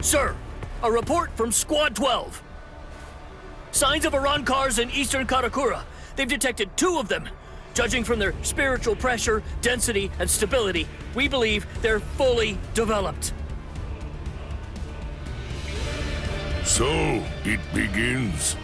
Sir, a report from Squad 12. Signs of Arrancars in eastern Karakura. They've detected 2 of them. Judging from their spiritual pressure, density, and stability, we believe they're fully developed. So, it begins.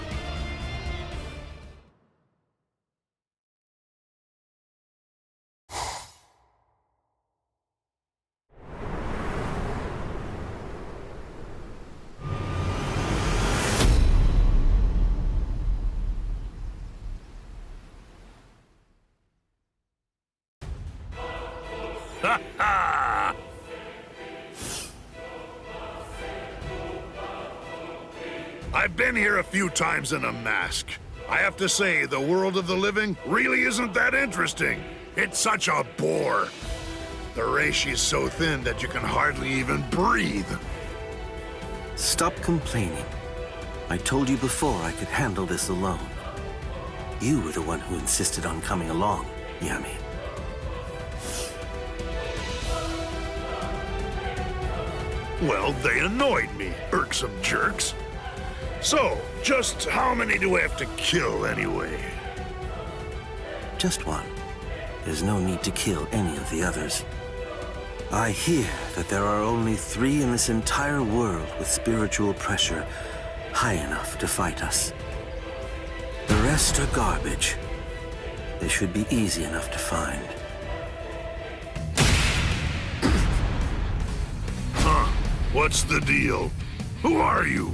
Ha ha! I've been here a few times in a mask. I have to say, the world of the living really isn't that interesting. It's such a bore. The reishi's so thin that you can hardly even breathe. Stop complaining. I told you before I could handle this alone. You were the one who insisted on coming along, Yami. Well, they annoyed me, irksome jerks. So, just how many do we have to kill anyway? Just one. There's no need to kill any of the others. I hear that there are only 3 in this entire world with spiritual pressure high enough to fight us. The rest are garbage. They should be easy enough to find. Huh? What's the deal? Who are you?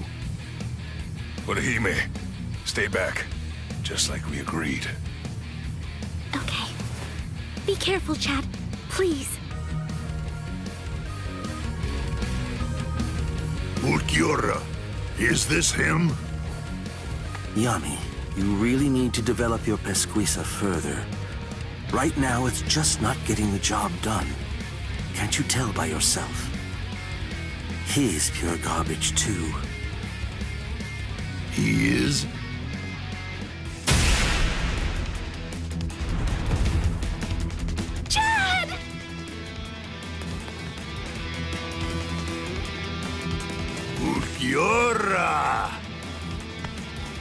Orihime, stay back. Just like we agreed. Okay. Be careful, Chad. Please. Ulquiorra, is this him? Yami, you really need to develop your Pesquisa further. Right now, it's just not getting the job done. Can't you tell by yourself? He's pure garbage, too. He is? Chad! Ulquiorra!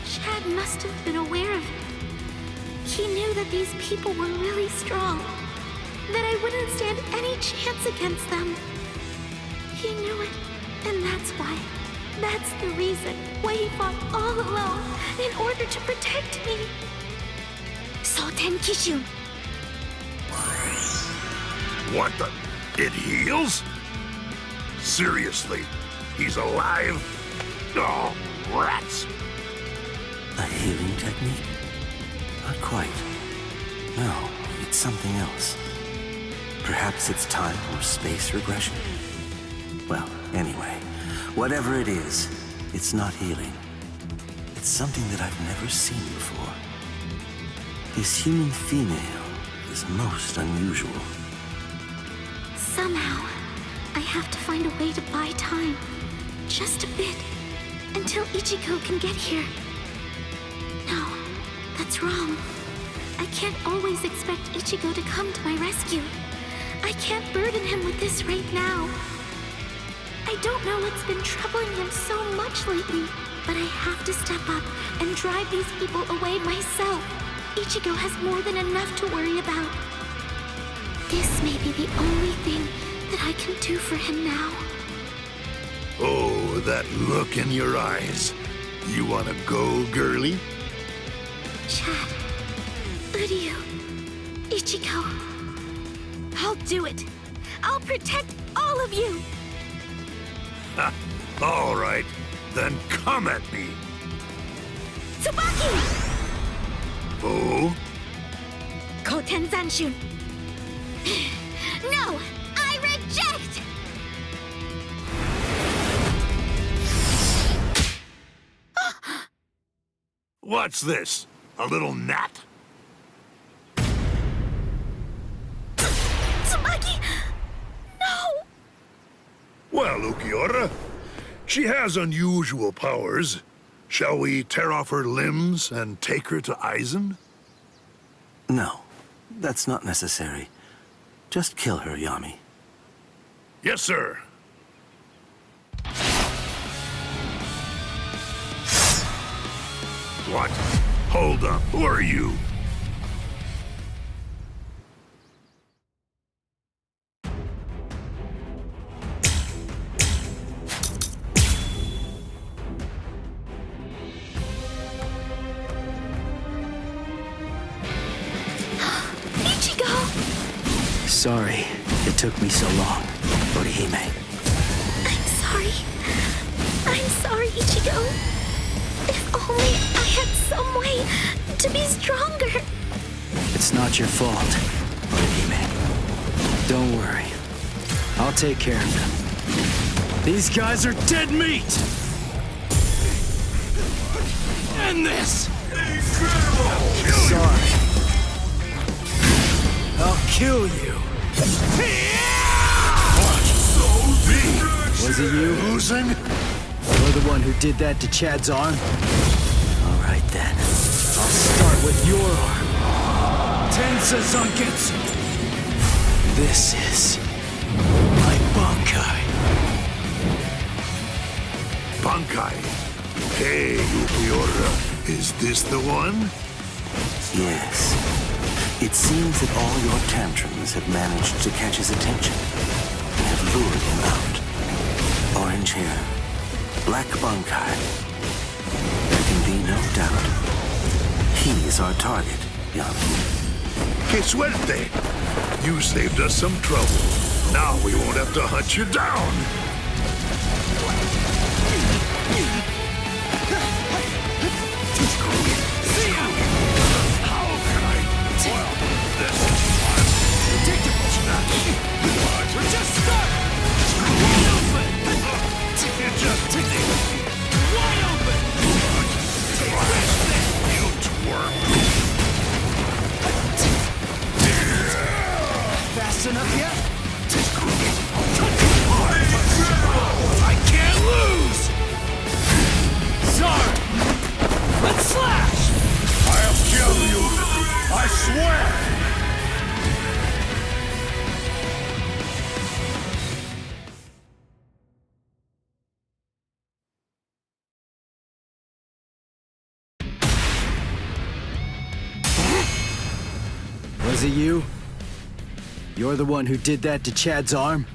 Chad must have been aware of it. He knew that these people were really strong. That I wouldn't stand any chance against them. He knew it, and that's why. That's the reason why he fought all alone in order to protect me. Soten Kishun. What the? It heals? Seriously? He's alive? Oh, rats! A healing technique? Not quite. No, it's something else. Perhaps it's time or space regression? Well, anyway, whatever it is, it's not healing. It's something that I've never seen before. This human female is most unusual. Somehow, I have to find a way to buy time. Just a bit. Until Ichigo can get here. No, that's wrong. I can't always expect Ichigo to come to my rescue. I can't burden him with this right now. I don't know what's been troubling him so much lately, but I have to step up and drive these people away myself. Ichigo has more than enough to worry about. This may be the only thing that I can do for him now. Oh, that look in your eyes. You wanna go, girlie? Chad, Uryu, Ichigo. I'll do it. I'll protect all of you. Ha! All right, then come at me. Tsubaki! Oh? Koten Zanshun. No! I reject! What's this? A little gnat? Tsubaki! No! Well, Ulquiorra, she has unusual powers. Shall we tear off her limbs and take her to Aizen? No, that's not necessary. Just kill her, Yami. Yes, sir. What? Hold up. Who are you? Sorry it took me so long, Orihime. I'm sorry, Ichigo. If only I had some way to be stronger. It's not your fault, Orihime. Don't worry. I'll take care of them. These guys are dead meat! End this! Sorry. I'll kill you. Was it you? Losing? You're the one who did that to Chad's arm? All right then. I'll start with your arm. Tensa Zanketsu. This is my Bankai. Bankai. Hey, Ukiura. Is this the one? Yes. It seems that all your tantrums have managed to catch his attention and have lured him out. Orange hair, black Bankai. There can be no doubt. He is our target, Yami. Que suerte! You saved us some trouble. Now we won't have to hunt you down. Fast enough yet? I can't lose! Sorry! Let's slash! I'll kill you! I swear! Was it you? You're the one who did that to Chad's arm?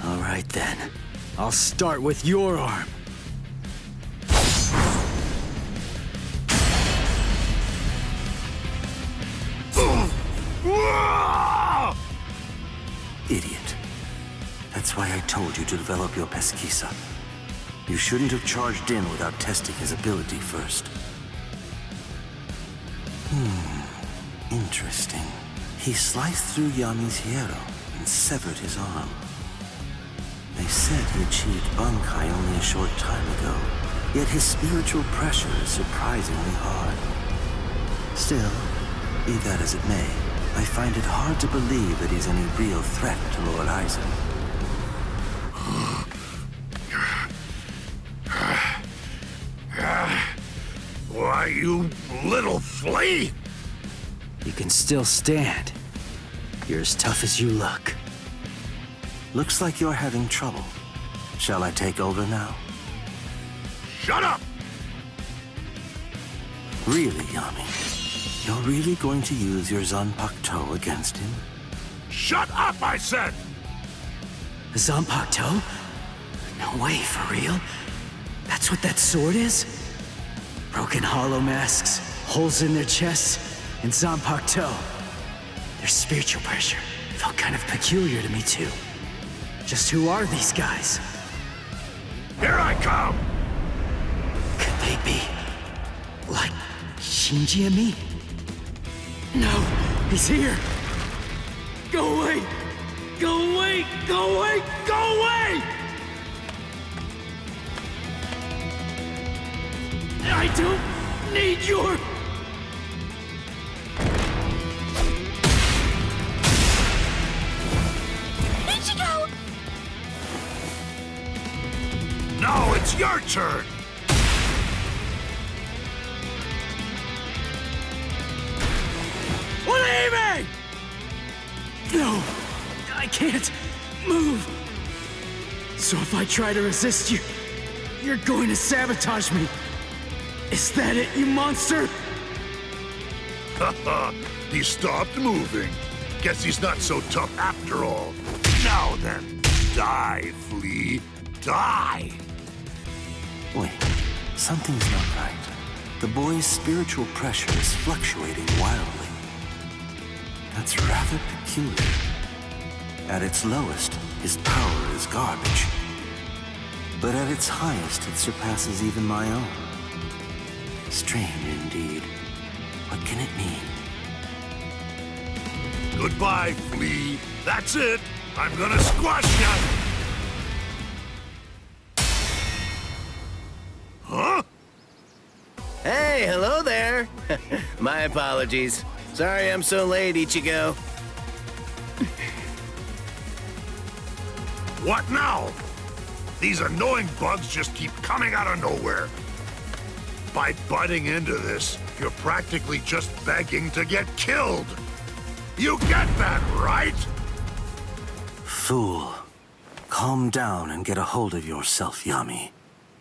All right then. I'll start with your arm. Idiot. That's why I told you to develop your pesquisa. You shouldn't have charged in without testing his ability first. Interesting. He sliced through Yami's hierro and severed his arm. They said he achieved Bankai only a short time ago, yet his spiritual pressure is surprisingly hard. Still, be that as it may, I find it hard to believe that he's any real threat to Lord Aizen. Why, you little flea! You can still stand. You're as tough as you look. Looks like you're having trouble. Shall I take over now? Shut up! Really, Yami? You're really going to use your Zanpakuto against him? Shut up, I said! Zanpakuto? No way, for real? That's what that sword is? Broken hollow masks, holes in their chests, and Zanpakuto. Their spiritual pressure felt kind of peculiar to me, too. Just who are these guys? Here I come! Could they be like Shinji and me? No, he's here! Go away! Go away! Go away! Go away! I don't need your... Ichigo! Now it's your turn! Orihime! No, I can't move. So if I try to resist you, you're going to sabotage me. Is that it, you monster? Haha, he stopped moving. Guess he's not so tough after all. Now then, die, Flea. Die! Wait, something's not right. The boy's spiritual pressure is fluctuating wildly. That's rather peculiar. At its lowest, his power is garbage. But at its highest, it surpasses even my own. Strange indeed. What can it mean? Goodbye, Flea. That's it. I'm gonna squash ya! Huh? Hey, hello there. My apologies. Sorry I'm so late, Ichigo. What now? These annoying bugs just keep coming out of nowhere. By butting into this, you're practically just begging to get killed. You get that, right? Fool. Calm down and get a hold of yourself, Yami.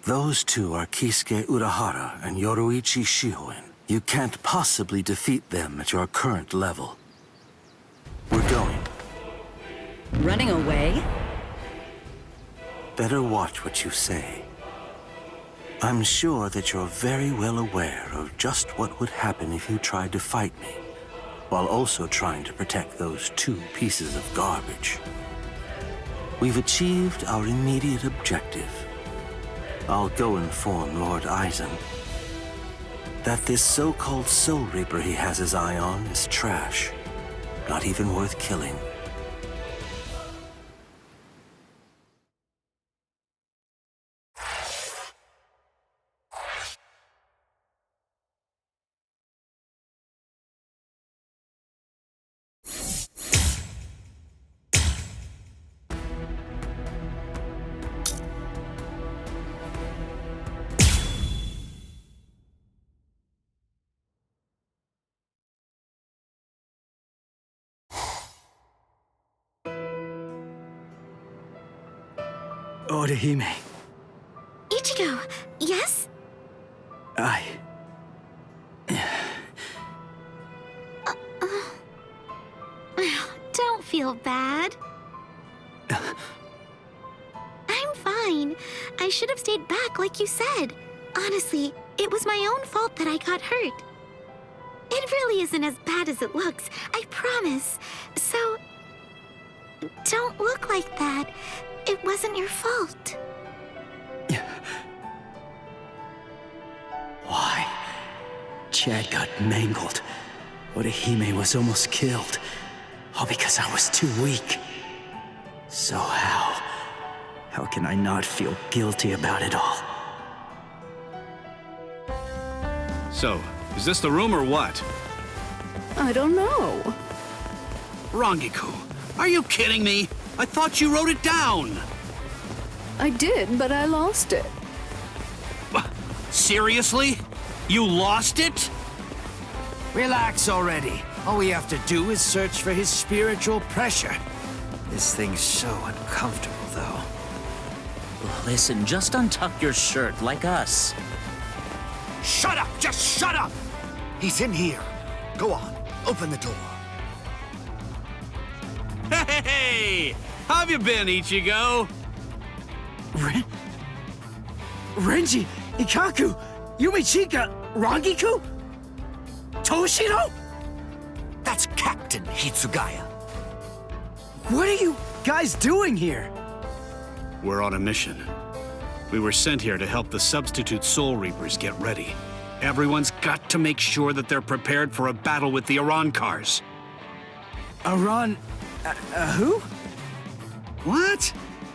Those two are Kisuke Urahara and Yoruichi Shihoin. You can't possibly defeat them at your current level. We're going. Running away? Better watch what you say. I'm sure that you're very well aware of just what would happen if you tried to fight me, while also trying to protect those two pieces of garbage. We've achieved our immediate objective. I'll go inform Lord Aizen that this so-called Soul Reaper he has his eye on is trash, not even worth killing. Orihime, Ichigo, yes? Don't feel bad. I'm fine. I should have stayed back like you said. Honestly, it was my own fault that I got hurt. It really isn't as bad as it looks, I promise. So, don't look like that. It wasn't your fault. Why? Chad got mangled. Orihime was almost killed. All because I was too weak. So how can I not feel guilty about it all? So, is this the room or what? I don't know. Rangiku, are you kidding me? I thought you wrote it down. I did, but I lost it. Seriously? You lost it? Relax already. All we have to do is search for his spiritual pressure. This thing's so uncomfortable, though. Listen, just untuck your shirt like us. Shut up! Just shut up! He's in here. Go on, open the door. Hey! How have you been, Ichigo? Renji, Ikaku, Yumichika, Rangiku? Toshiro? That's Captain Hitsugaya. What are you guys doing here? We're on a mission. We were sent here to help the substitute Soul Reapers get ready. Everyone's got to make sure that they're prepared for a battle with the Arrancars. Who? What?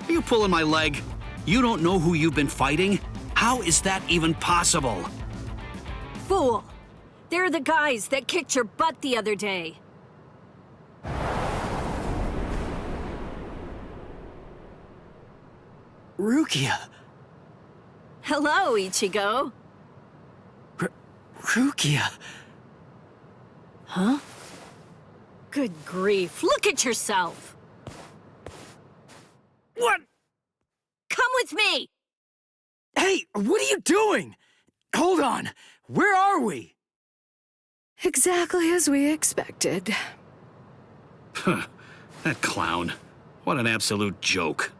Are you pulling my leg? You don't know who you've been fighting? How is that even possible? Fool! They're the guys that kicked your butt the other day. Rukia. Hello, Ichigo. Rukia. Huh? Good grief, look at yourself! What? Come with me! Hey, what are you doing? Hold on! Where are we? Exactly as we expected. Huh. That clown. What an absolute joke.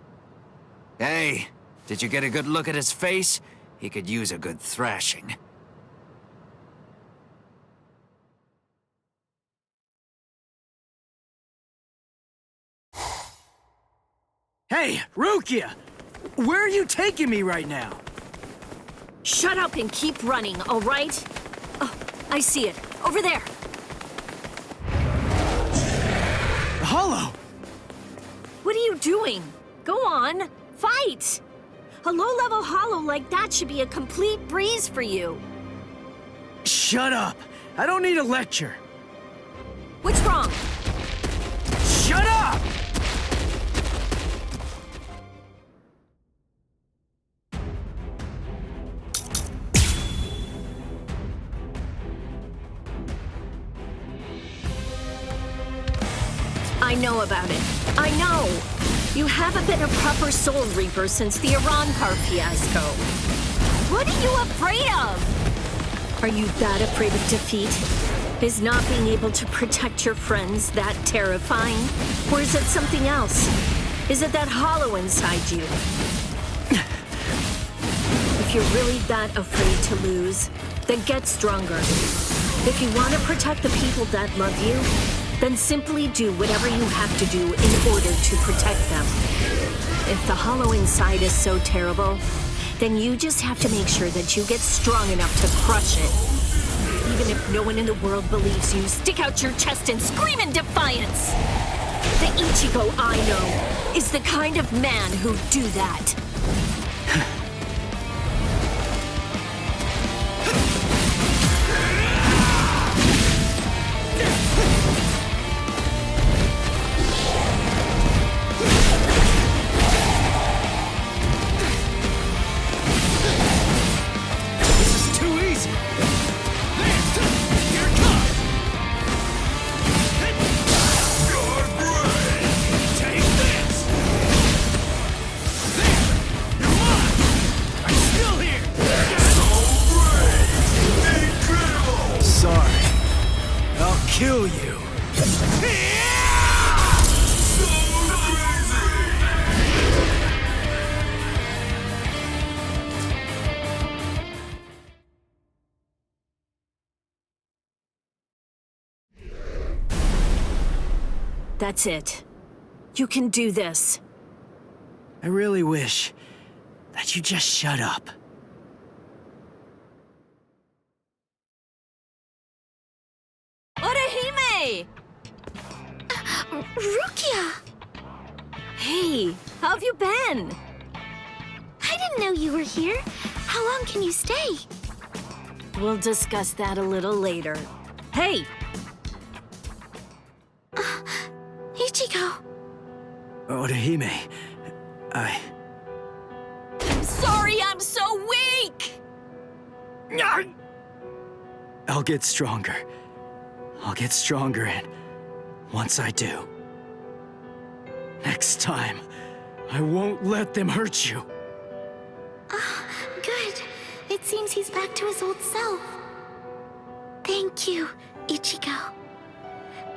Hey, did you get a good look at his face? He could use a good thrashing. Hey, Rukia! Where are you taking me right now? Shut up and keep running, all right? Oh, I see it. Over there. The Hollow! What are you doing? Go on. Fight! A low-level hollow like that should be a complete breeze for you. Shut up! I don't need a lecture. What's wrong? Shut up! I know about it. I know. You haven't been a proper Soul Reaper since the Arrancar fiasco. What are you afraid of? Are you that afraid of defeat? Is not being able to protect your friends that terrifying? Or is it something else? Is it that hollow inside you? If you're really that afraid to lose, then get stronger. If you want to protect the people that love you, then simply do whatever you have to do in order to protect them. If the hollow inside is so terrible, then you just have to make sure that you get strong enough to crush it. Even if no one in the world believes you, stick out your chest and scream in defiance! The Ichigo I know is the kind of man who'd do that. Kill you. That's it. You can do this. I really wish that you just shut up. Orihime! Rukia! Hey, how have you been? I didn't know you were here. How long can you stay? We'll discuss that a little later. Hey! Ichigo! Orihime, I'm sorry I'm so weak! I'll get stronger. I'll get stronger, and once I do, next time, I won't let them hurt you. Good. It seems he's back to his old self. Thank you, Ichigo.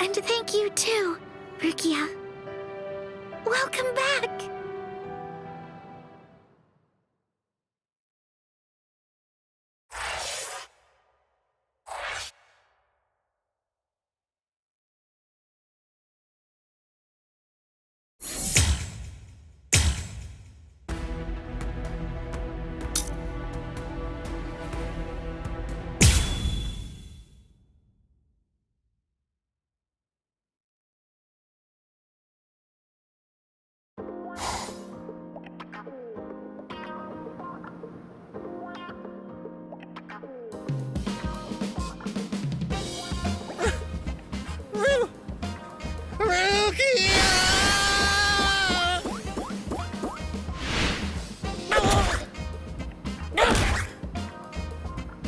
And thank you too, Rukia. Welcome back!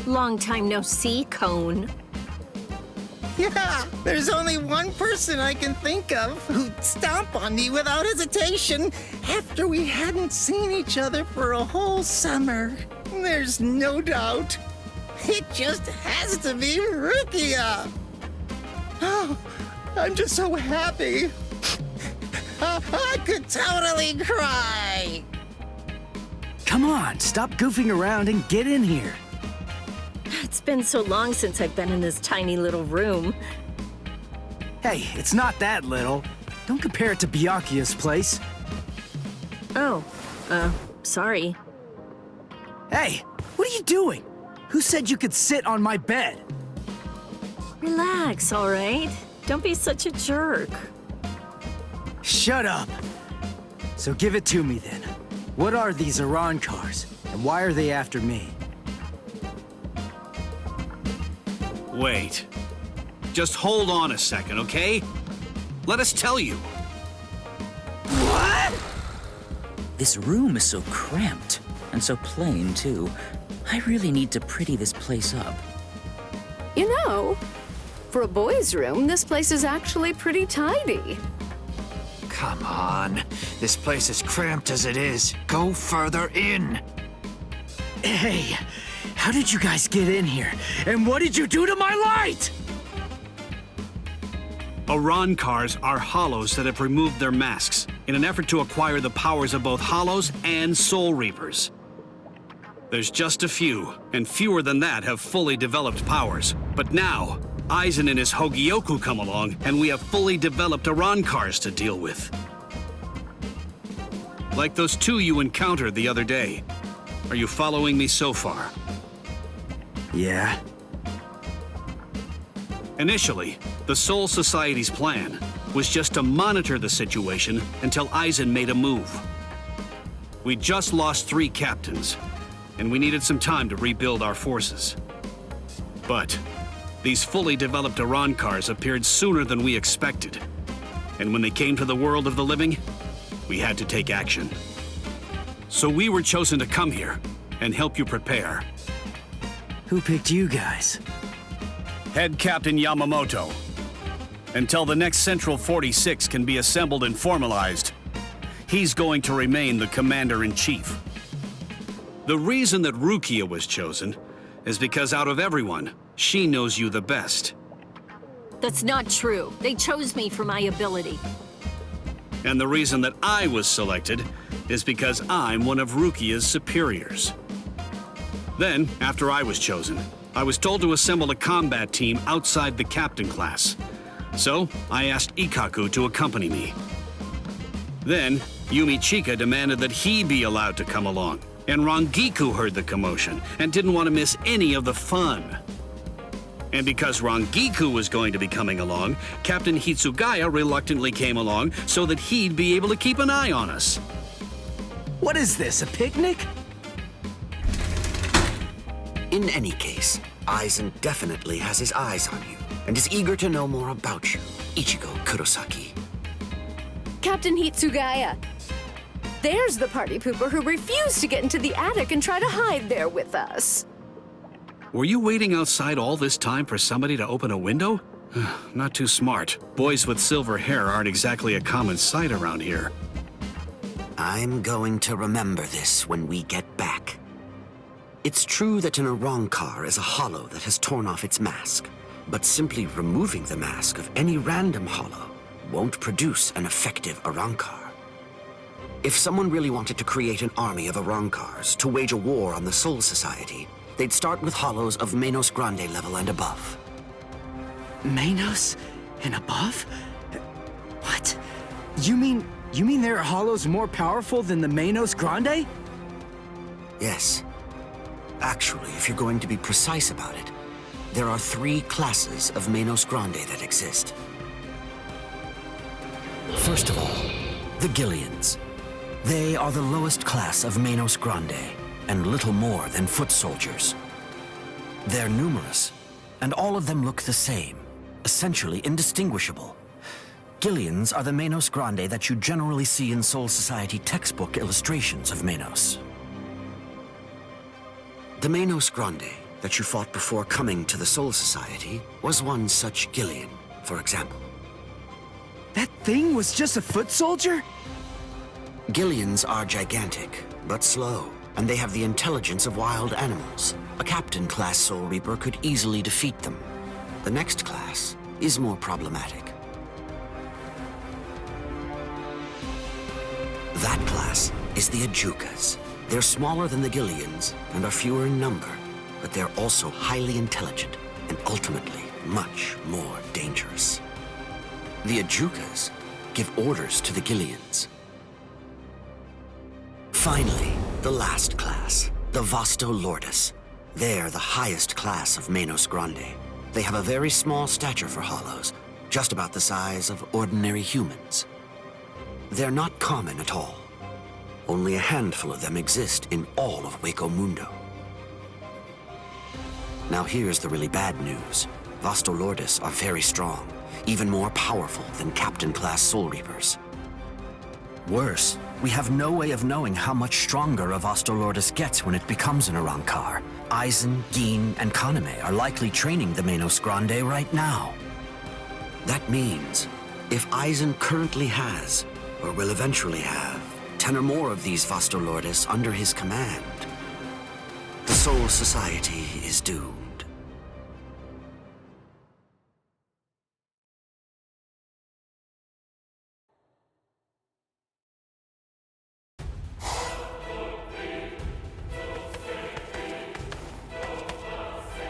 Long time no see, Cone. Yeah, there's only one person I can think of who'd stomp on me without hesitation after we hadn't seen each other for a whole summer. There's no doubt It just has to be Rukia! Oh, I'm just so happy. I could totally cry! Come on, stop goofing around and get in here. It's been so long since I've been in this tiny little room. Hey, it's not that little. Don't compare it to Byakuya's place. Oh, sorry. Hey, what are you doing? Who said you could sit on my bed? Relax, all right? Don't be such a jerk. Shut up. So give it to me then. What are these Arrancars, and why are they after me? Wait. Just hold on a second, okay? Let us tell you. What? This room is so cramped, and so plain, too. I really need to pretty this place up. You know, for a boy's room, this place is actually pretty tidy. Come on. This place is cramped as it is. Go further in. Hey, how did you guys get in here? And what did you do to my light? Arrancars are hollows that have removed their masks in an effort to acquire the powers of both hollows and soul reapers. There's just a few, and fewer than that have fully developed powers. But now, Aizen and his Hogyoku come along, and we have fully developed Arrancars to deal with. Like those two you encountered the other day. Are you following me so far? Yeah. Initially, the Soul Society's plan was just to monitor the situation until Aizen made a move. We just lost 3 captains, and we needed some time to rebuild our forces. But these fully developed Arrancars appeared sooner than we expected. And when they came to the world of the living, we had to take action. So we were chosen to come here and help you prepare. Who picked you guys? Head Captain Yamamoto. Until the next Central 46 can be assembled and formalized, he's going to remain the Commander-in-Chief. The reason that Rukia was chosen is because out of everyone, she knows you the best. That's not true. They chose me for my ability. And the reason that I was selected is because I'm one of Rukia's superiors. Then, after I was chosen, I was told to assemble a combat team outside the captain class. So, I asked Ikkaku to accompany me. Then, Yumi Chika demanded that he be allowed to come along, and Rangiku heard the commotion and didn't want to miss any of the fun. And because Rangiku was going to be coming along, Captain Hitsugaya reluctantly came along so that he'd be able to keep an eye on us. What is this, a picnic? In any case, Aizen definitely has his eyes on you and is eager to know more about you, Ichigo Kurosaki. Captain Hitsugaya. There's the party pooper who refused to get into the attic and try to hide there with us. Were you waiting outside all this time for somebody to open a window? Not too smart. Boys with silver hair aren't exactly a common sight around here. I'm going to remember this when we get back. It's true that an Arrancar is a hollow that has torn off its mask, but simply removing the mask of any random hollow won't produce an effective Arrancar. If someone really wanted to create an army of Arrancars to wage a war on the Soul Society, they'd start with hollows of Menos Grande level and above. Menos and above? What? You mean there are hollows more powerful than the Menos Grande? Yes. Actually, if you're going to be precise about it, there are 3 classes of Menos Grande that exist. First of all, the Gillians. They are the lowest class of Menos Grande, and little more than foot soldiers. They're numerous, and all of them look the same, essentially indistinguishable. Gillians are the Menos Grande that you generally see in Soul Society textbook illustrations of Menos. The Menos Grande that you fought before coming to the Soul Society was one such Gillian, for example. That thing was just a foot soldier? Gillians are gigantic, but slow, and they have the intelligence of wild animals. A Captain-class Soul Reaper could easily defeat them. The next class is more problematic. That class is the Ajukas. They're smaller than the Gillians and are fewer in number, but they're also highly intelligent and ultimately much more dangerous. The Ajukas give orders to the Gillians. Finally, the last class, the Vasto Lordis. They're the highest class of Manos Grande. They have a very small stature for Hollows, just about the size of ordinary humans. They're not common at all. Only a handful of them exist in all of Hueco Mundo. Now here's the really bad news. Vasto Lordis are very strong, even more powerful than Captain-class Soul Reapers. Worse, we have no way of knowing how much stronger a Vasto Lordis gets when it becomes an Arrancar. Aizen, Gin, and Kaname are likely training the Manos Grande right now. That means, if Aizen currently has, or will eventually have, 10 or more of these Vasto Lordis under his command, the Soul Society is doomed.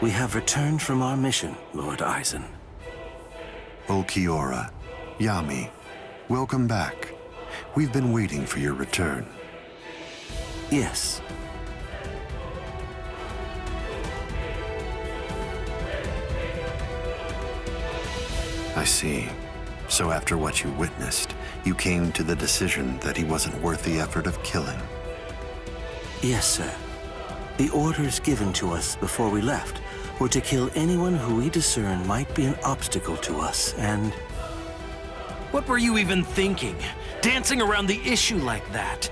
We have returned from our mission, Lord Aizen. Ulquiorra, Yami, welcome back. We've been waiting for your return. Yes. I see. So after what you witnessed, you came to the decision that he wasn't worth the effort of killing. Yes, sir. The orders given to us before we left were to kill anyone who we discern might be an obstacle to us, and... What were you even thinking? Dancing around the issue like that?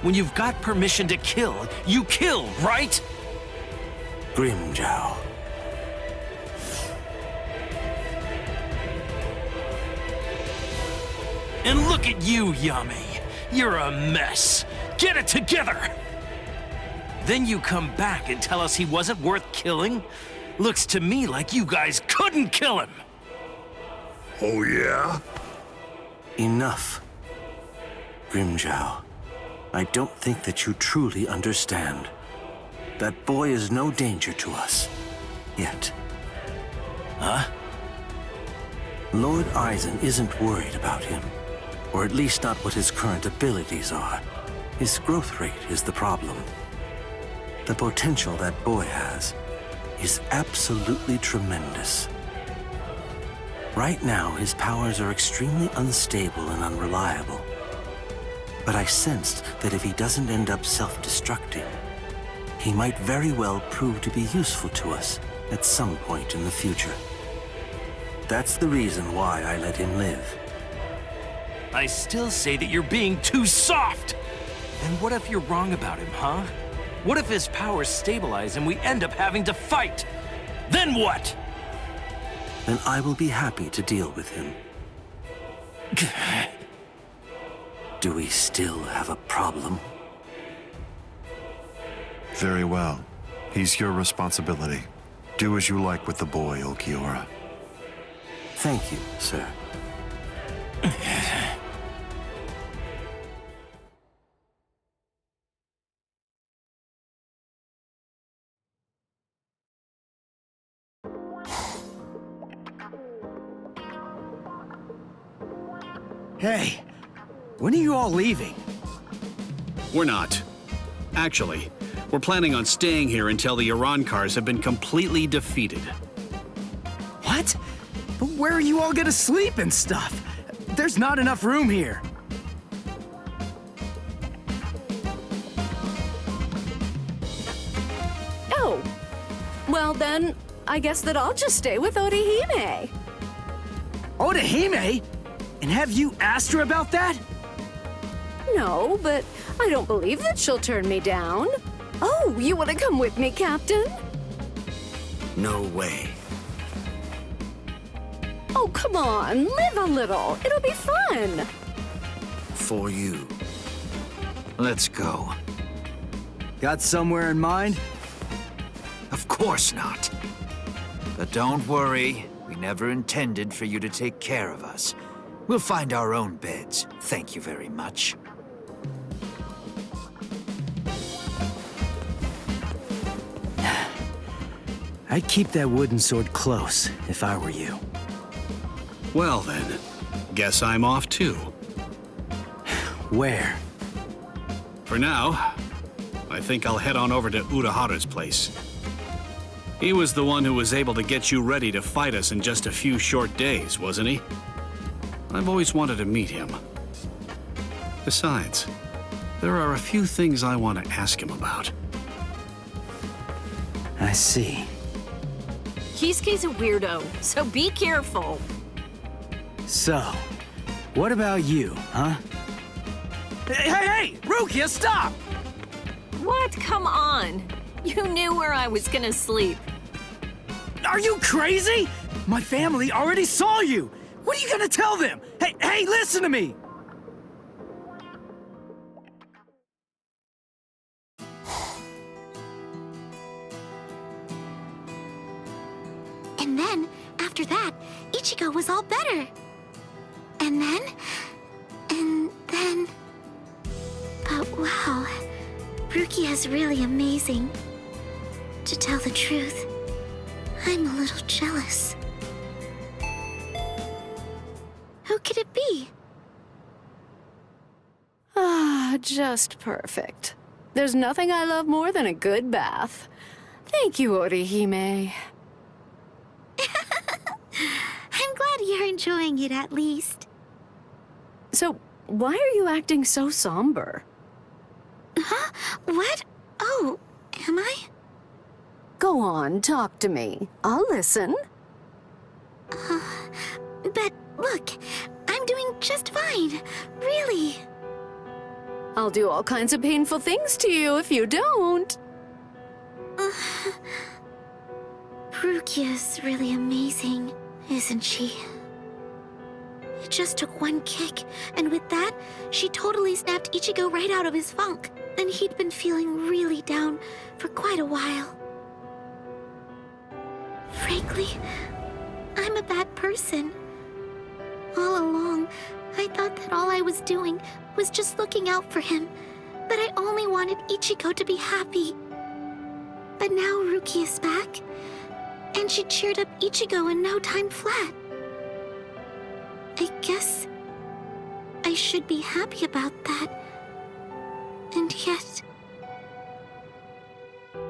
When you've got permission to kill, you kill, right? Grimjow. And look at you, Yami. You're a mess. Get it together! Then you come back and tell us he wasn't worth killing? Looks to me like you guys couldn't kill him! Oh, yeah? Enough. Grimjow, I don't think that you truly understand. That boy is no danger to us. Yet. Huh? Lord Aizen isn't worried about him. Or at least not what his current abilities are. His growth rate is the problem. The potential that boy has is absolutely tremendous. Right now, his powers are extremely unstable and unreliable. But I sensed that if he doesn't end up self-destructing, he might very well prove to be useful to us at some point in the future. That's the reason why I let him live. I still say that you're being too soft! And what if you're wrong about him, huh? What if his powers stabilize and we end up having to fight? Then what? Then I will be happy to deal with him. Do we still have a problem? Very well. He's your responsibility. Do as you like with the boy, Ulquiorra. Thank you, sir. Hey, when are you all leaving? We're not. Actually, we're planning on staying here until the Arrancars have been completely defeated. What? But where are you all gonna sleep and stuff? There's not enough room here. Oh. Well then, I guess that I'll just stay with Orihime. Orihime? And have you asked her about that? No, but I don't believe that she'll turn me down. Oh, you want to come with me, Captain? No way. Oh, come on, live a little. It'll be fun. For you. Let's go. Got somewhere in mind? Of course not. But don't worry, we never intended for you to take care of us. We'll find our own beds. Thank you very much. I'd keep that wooden sword close if I were you. Well then, guess I'm off too. Where? For now, I think I'll head on over to Urahara's place. He was the one who was able to get you ready to fight us in just a few short days, wasn't he? I've always wanted to meet him. Besides, there are a few things I want to ask him about. I see. Kisuke's a weirdo, so be careful. So, what about you, huh? Hey! Rukia, stop! What? Come on. You knew where I was gonna sleep. Are you crazy? My family already saw you. What are you gonna tell them? Hey, listen to me! And then, after that, Ichigo was all better. And then... But wow, Rukia's really amazing. To tell the truth, I'm a little jealous. Who could it be? Ah, just perfect. There's nothing I love more than a good bath. Thank you, Orihime. I'm glad you're enjoying it at least. So, why are you acting so somber? Huh? What? Oh, am I? Go on, talk to me. I'll listen. But look, I'm doing just fine. Really. I'll do all kinds of painful things to you if you don't. Rukia's really amazing, isn't she? It just took one kick, and with that, she totally snapped Ichigo right out of his funk, and he'd been feeling really down for quite a while. Frankly, I'm a bad person. All along, I thought that all I was doing was just looking out for him, but I only wanted Ichigo to be happy. But now Ruki is back, and she cheered up Ichigo in no time flat. I guess I should be happy about that. And yet,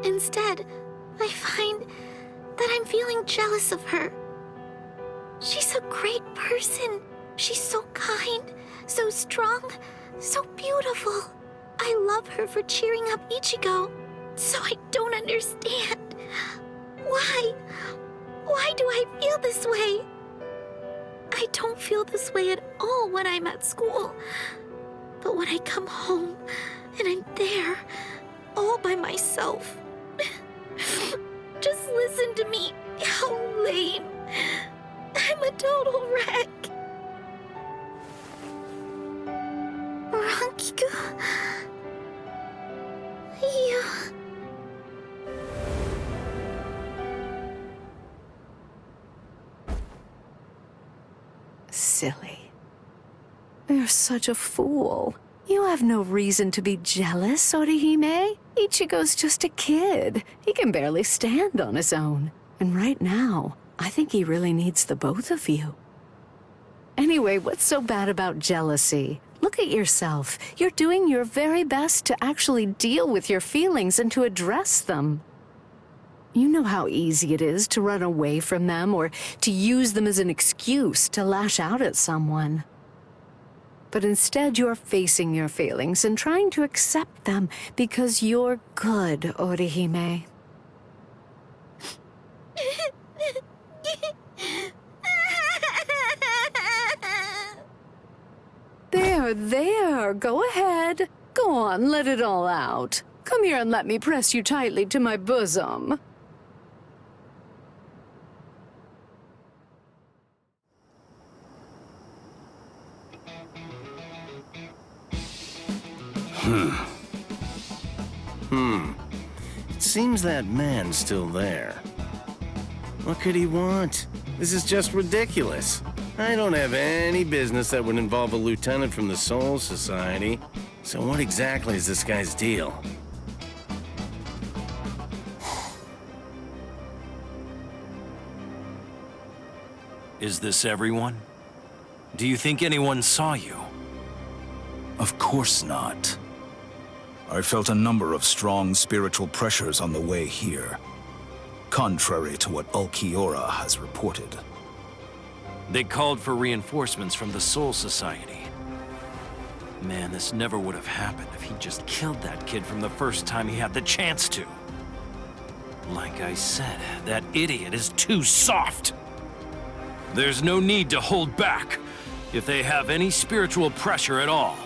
instead, I find that I'm feeling jealous of her. She's a great person. She's so kind, so strong, so beautiful. I love her for cheering up Ichigo. So I don't understand. Why? Why do I feel this way? I don't feel this way at all when I'm at school. But when I come home and I'm there, all by myself, just listen to me. How lame. I'm a total wreck. Rankiku, you... Silly. You're such a fool. You have no reason to be jealous, Orihime. Ichigo's just a kid. He can barely stand on his own. And right now, I think he really needs the both of you. Anyway, what's so bad about jealousy? Look at yourself. You're doing your very best to actually deal with your feelings and to address them. You know how easy it is to run away from them or to use them as an excuse to lash out at someone. But instead, you're facing your feelings and trying to accept them because you're good, Orihime. There, go ahead. Go on, let it all out. Come here and let me press you tightly to my bosom. It seems that man's still there. What could he want? This is just ridiculous. I don't have any business that would involve a lieutenant from the Soul Society. So what exactly is this guy's deal? Is this everyone? Do you think anyone saw you? Of course not. I felt a number of strong spiritual pressures on the way here, contrary to what Ulquiorra has reported. They called for reinforcements from the Soul Society. Man, this never would have happened if he'd just killed that kid from the first time he had the chance to. Like I said, that idiot is too soft. There's no need to hold back. If they have any spiritual pressure at all,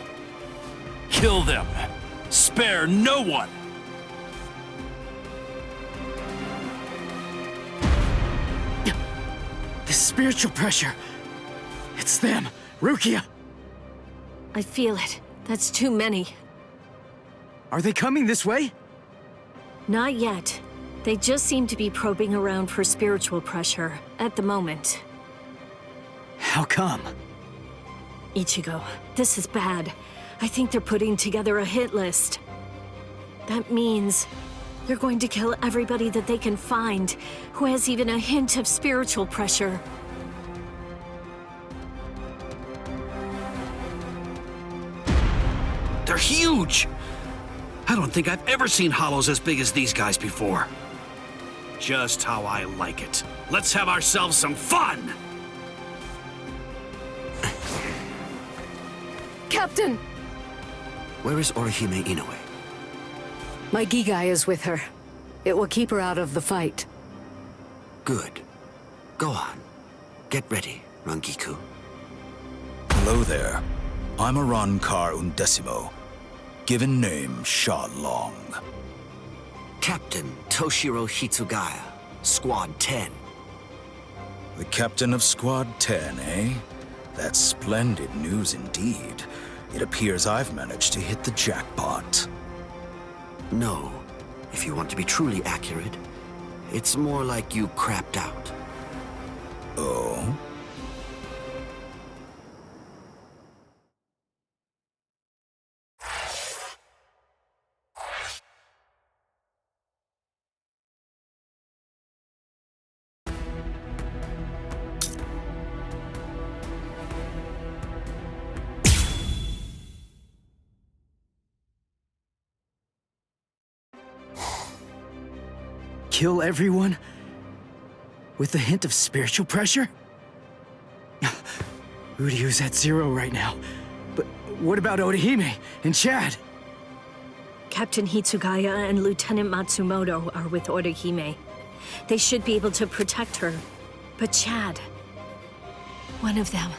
kill them. Spare no one. The spiritual pressure. It's them. Rukia. I feel it. That's too many. Are they coming this way? Not yet. They just seem to be probing around for spiritual pressure at the moment. How come? Ichigo, this is bad. I think they're putting together a hit list. That means they're going to kill everybody that they can find who has even a hint of spiritual pressure. They're huge! I don't think I've ever seen hollows as big as these guys before. Just how I like it. Let's have ourselves some fun! Captain! Where is Orihime Inoue? My Gigai is with her. It will keep her out of the fight. Good. Go on. Get ready, Rangiku. Hello there. I'm Arrancar Undecimo, given name Sha Long. Captain Toshiro Hitsugaya, Squad 10. The captain of Squad 10, eh? That's splendid news indeed. It appears I've managed to hit the jackpot. No. If you want to be truly accurate, it's more like you crapped out. Oh? Kill everyone? With a hint of spiritual pressure? Uryu's at 0 right now. But what about Orihime and Chad? Captain Hitsugaya and Lieutenant Matsumoto are with Orihime. They should be able to protect her. But Chad, one of them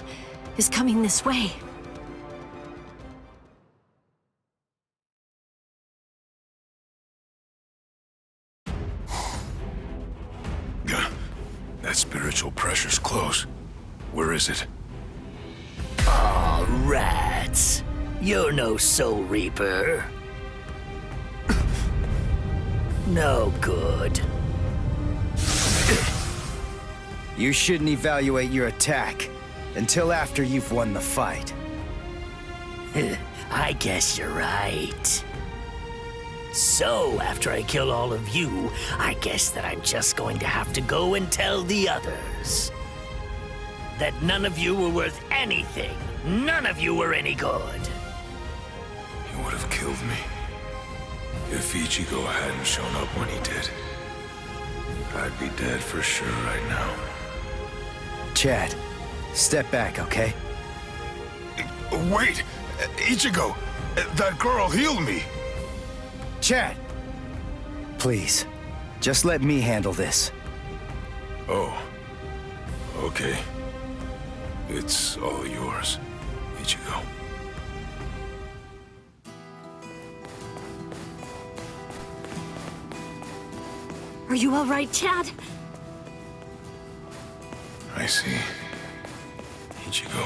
is coming this way. That spiritual pressure's close. Where is it? Aw, rats. You're no Soul Reaper. No good. You shouldn't evaluate your attack until after you've won the fight. I guess you're right. So, after I kill all of you, I guess that I'm just going to have to go and tell the others. That none of you were worth anything. None of you were any good. He would have killed me if Ichigo hadn't shown up when he did. I'd be dead for sure right now. Chad, step back, okay? Wait! Ichigo! That girl healed me! Chad! Please, just let me handle this. Oh. Okay. It's all yours, Ichigo. Are you all right, Chad? I see. Ichigo,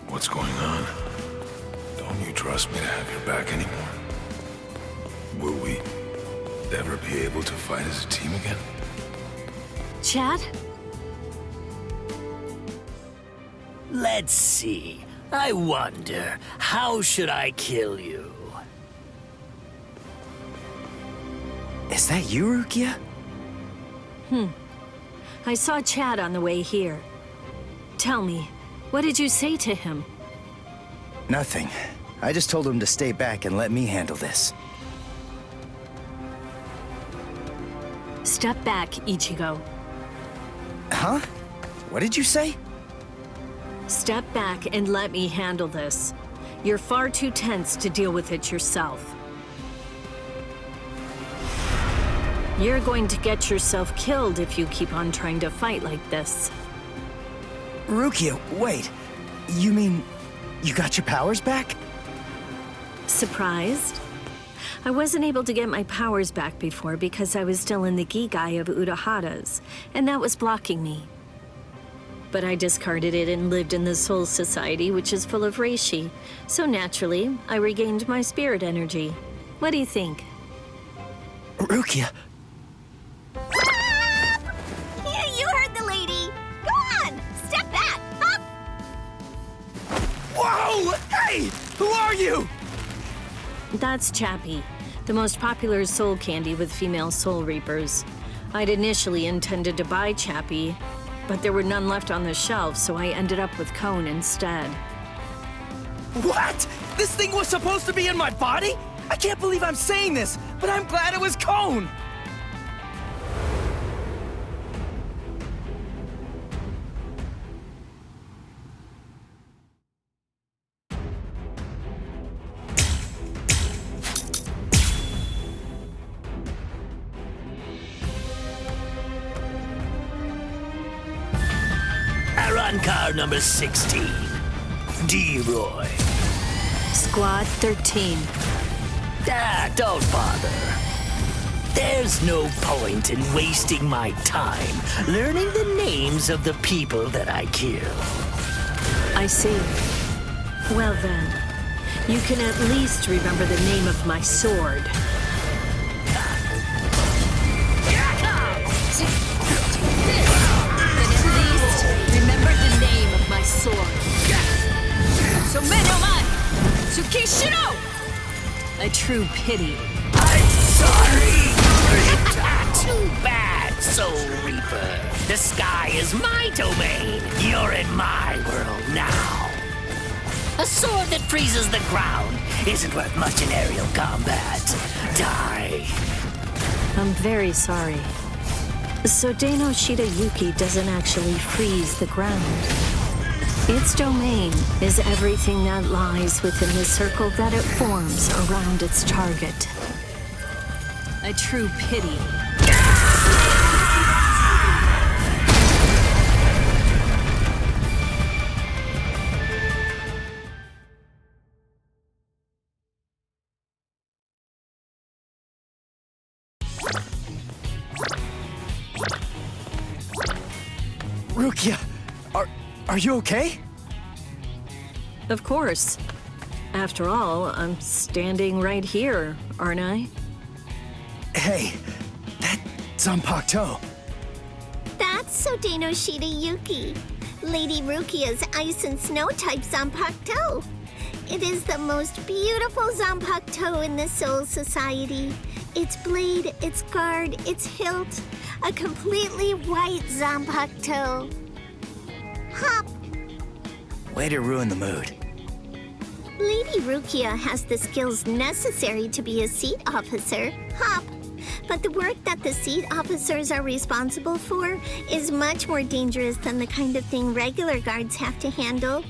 what's going on? Don't you trust me to have your back anymore? Will we ever be able to fight as a team again? Chad? Let's see. I wonder, how should I kill you? Is that you, Rukia? I saw Chad on the way here. Tell me, what did you say to him? Nothing. I just told him to stay back and let me handle this. Step back, Ichigo. Huh? What did you say? Step back and let me handle this. You're far too tense to deal with it yourself. You're going to get yourself killed if you keep on trying to fight like this. Rukia, wait. You mean you got your powers back? Surprised? I wasn't able to get my powers back before because I was still in the Gigai of Urahara's, and that was blocking me. But I discarded it and lived in the Soul Society, which is full of reishi, so naturally, I regained my spirit energy. What do you think? Rukia! You heard the lady! Go on! Step back! Up! Whoa! Hey! Who are you? That's Chappie, the most popular soul candy with female soul reapers. I'd initially intended to buy Chappie, but there were none left on the shelf, so I ended up with Cone instead. What? This thing was supposed to be in my body? I can't believe I'm saying this, but I'm glad it was Cone! Arrancar number 16. D-Roy. Squad 13. Don't bother. There's no point in wasting my time learning the names of the people that I kill. I see. Well then, you can at least remember the name of my sword. Remember the name of my sword. Somenoman! Tsukishiro! A true pity. I'm sorry! Too bad, Soul Reaper. The sky is my domain. You're in my world now. A sword that freezes the ground isn't worth much in aerial combat. Die. I'm very sorry. So Deno Shidayuki doesn't actually freeze the ground. Its domain is everything that lies within the circle that it forms around its target. A true pity. Rukia, are you okay? Of course. After all, I'm standing right here, aren't I? Hey, that Zanpakuto. That's Sodeno Shidayuki, Lady Rukia's Ice and Snow type Zanpakuto. It is the most beautiful Zanpakuto in the Soul Society. Its blade, its guard, its hilt, a completely white Zanpakuto. Hop! Way to ruin the mood. Lady Rukia has the skills necessary to be a seat officer, Hop. But the work that the seat officers are responsible for is much more dangerous than the kind of thing regular guards have to handle.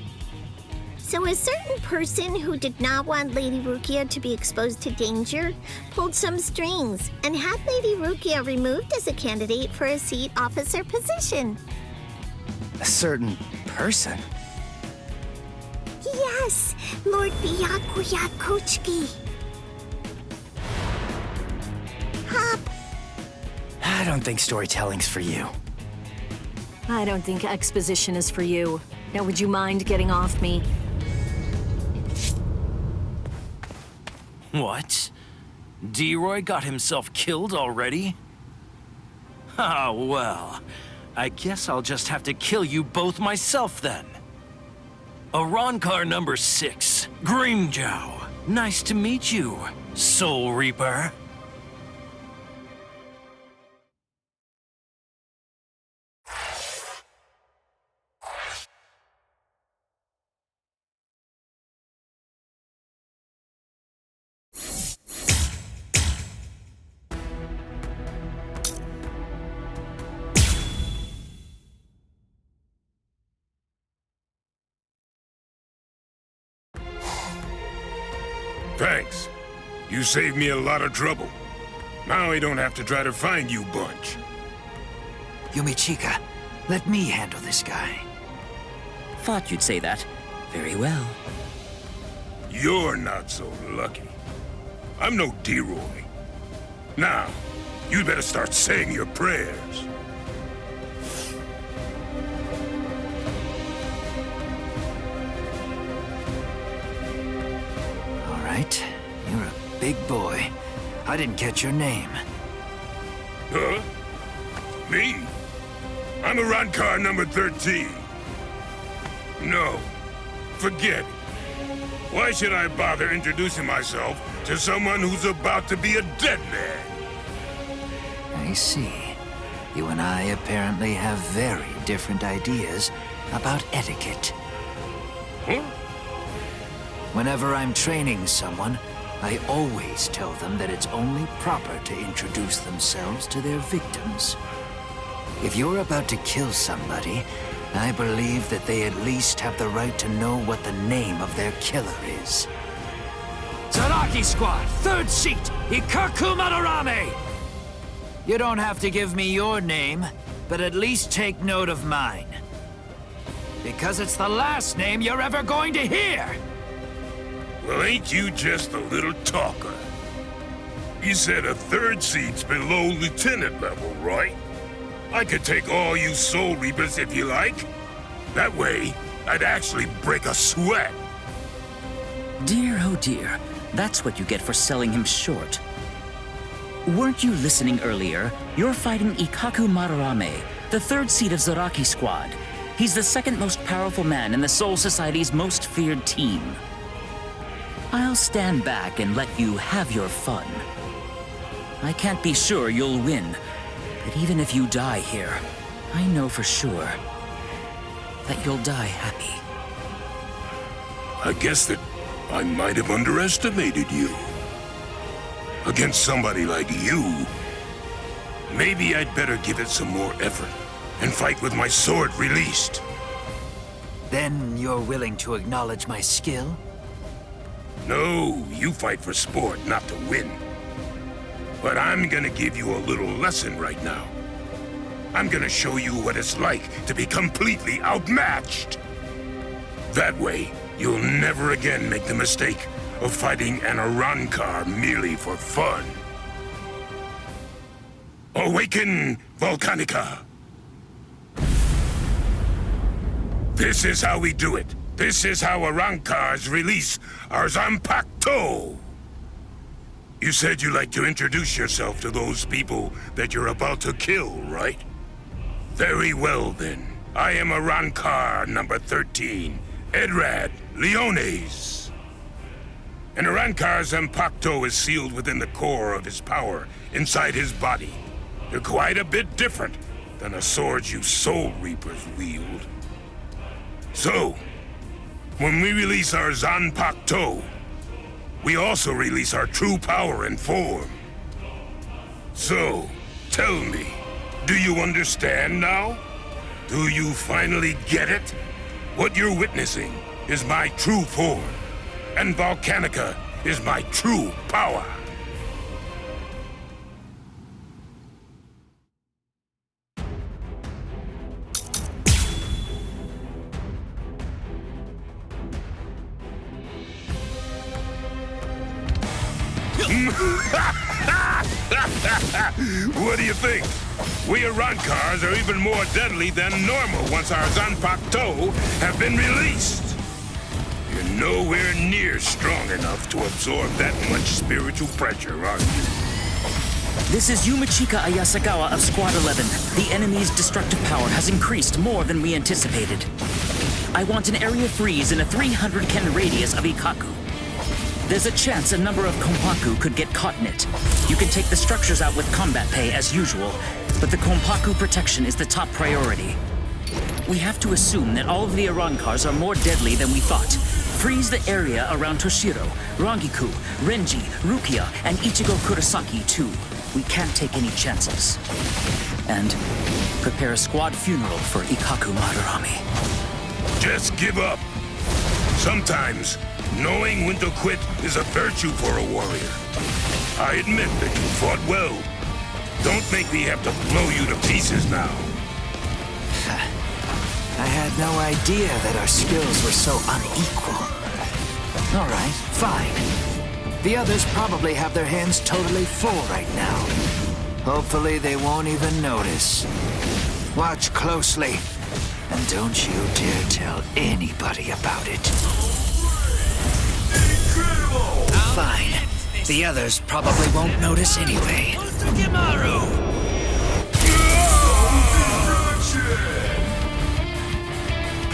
So a certain person who did not want Lady Rukia to be exposed to danger pulled some strings and had Lady Rukia removed as a candidate for a seat officer position. A certain person? Yes, Lord Byakuya Kochiki. Hop. I don't think storytelling's for you. I don't think exposition is for you. Now, would you mind getting off me? What? D-Roy got himself killed already? Ah, well, I guess I'll just have to kill you both myself then. Arrancar number 6, Grimjow. Nice to meet you, Soul Reaper. Thanks. You saved me a lot of trouble. Now I don't have to try to find you bunch. Yumichika, let me handle this guy. Thought you'd say that. Very well. You're not so lucky. I'm no D-Roy. Now, you'd better start saying your prayers. Right. You're a big boy. I didn't catch your name. Huh? Me? I'm Arrancars number 13. No. Forget it. Why should I bother introducing myself to someone who's about to be a dead man? I see. You and I apparently have very different ideas about etiquette. Huh? Whenever I'm training someone, I always tell them that it's only proper to introduce themselves to their victims. If you're about to kill somebody, I believe that they at least have the right to know what the name of their killer is. Zaraki Squad, 3rd seat, Ikaku Madarame! You don't have to give me your name, but at least take note of mine. Because it's the last name you're ever going to hear! Well, ain't you just a little talker? You said a 3rd seat's below lieutenant level, right? I could take all you Soul Reapers if you like. That way, I'd actually break a sweat. Dear, oh dear. That's what you get for selling him short. Weren't you listening earlier? You're fighting Ikaku Madarame, the 3rd seat of Zaraki Squad. He's the 2nd most powerful man in the Soul Society's most feared team. I'll stand back and let you have your fun. I can't be sure you'll win, but even if you die here, I know for sure that you'll die happy. I guess that I might have underestimated you. Against somebody like you, maybe I'd better give it some more effort and fight with my sword released. Then you're willing to acknowledge my skill? No, you fight for sport, not to win. But I'm gonna give you a little lesson right now. I'm gonna show you what it's like to be completely outmatched. That way, you'll never again make the mistake of fighting an Arrancar merely for fun. Awaken, Volcanica! This is how we do it. This is how Arrancars release our Zanpakuto! You said you'd like to introduce yourself to those people that you're about to kill, right? Very well, then. I am Arrancars number 13, Edrad Leones. An Arrancar's Zanpakuto is sealed within the core of his power, inside his body. They're quite a bit different than the swords you Soul Reapers wield. So, when we release our Zanpakuto, we also release our true power and form. So, tell me, do you understand now? Do you finally get it? What you're witnessing is my true form, and Volcanica is my true power. What do you think? We Arrancars are even more deadly than normal once our Zanpakuto have been released. You're nowhere near strong enough to absorb that much spiritual pressure, are you? This is Yumachika Ayasagawa of Squad 11. The enemy's destructive power has increased more than we anticipated. I want an area freeze in a 300 ken radius of Ikaku. There's a chance a number of Kompaku could get caught in it. You can take the structures out with combat pay as usual, but the Kompaku protection is the top priority. We have to assume that all of the Arrancars are more deadly than we thought. Freeze the area around Toshiro, Rangiku, Renji, Rukia, and Ichigo Kurosaki too. We can't take any chances. And prepare a squad funeral for Ikaku Madarame. Just give up. Sometimes, knowing when to quit is a virtue for a warrior. I admit that you fought well. Don't make me have to blow you to pieces now. I had no idea that our skills were so unequal. All right, fine. The others probably have their hands totally full right now. Hopefully they won't even notice. Watch closely, and don't you dare tell anybody about it. Incredible! Fine. The others probably won't notice anyway.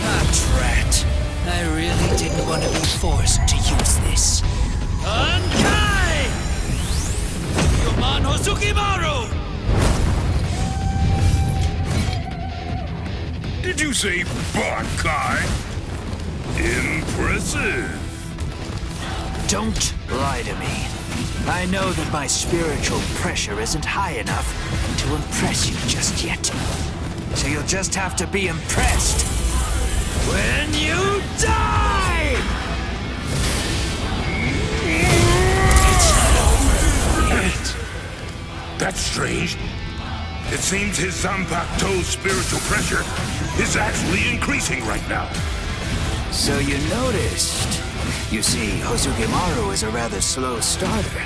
Ah, drat. I really didn't want to be forced to use this. Ankai! Yomano Tsukimaru! Did you say Bankai? Impressive. Don't lie to me. I know that my spiritual pressure isn't high enough to impress you just yet. So you'll just have to be impressed when you die! It's not over yet. That's strange. It seems his Zanpakuto's spiritual pressure is actually increasing right now. So you noticed. You see, Hozukimaru is a rather slow starter.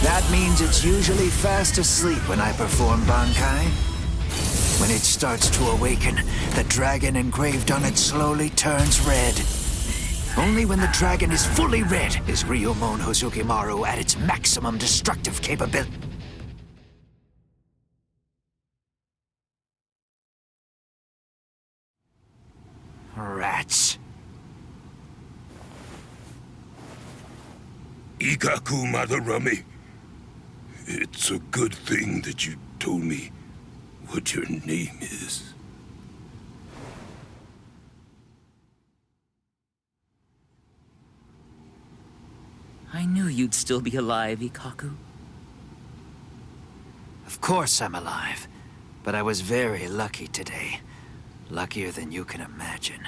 That means it's usually fast asleep when I perform Bankai. When it starts to awaken, the dragon engraved on it slowly turns red. Only when the dragon is fully red is Ryumon Hozukimaru at its maximum destructive capability. Rats. Ikaku Madarame. It's a good thing that you told me what your name is. I knew you'd still be alive, Ikaku. Of course I'm alive, but I was very lucky today. Luckier than you can imagine.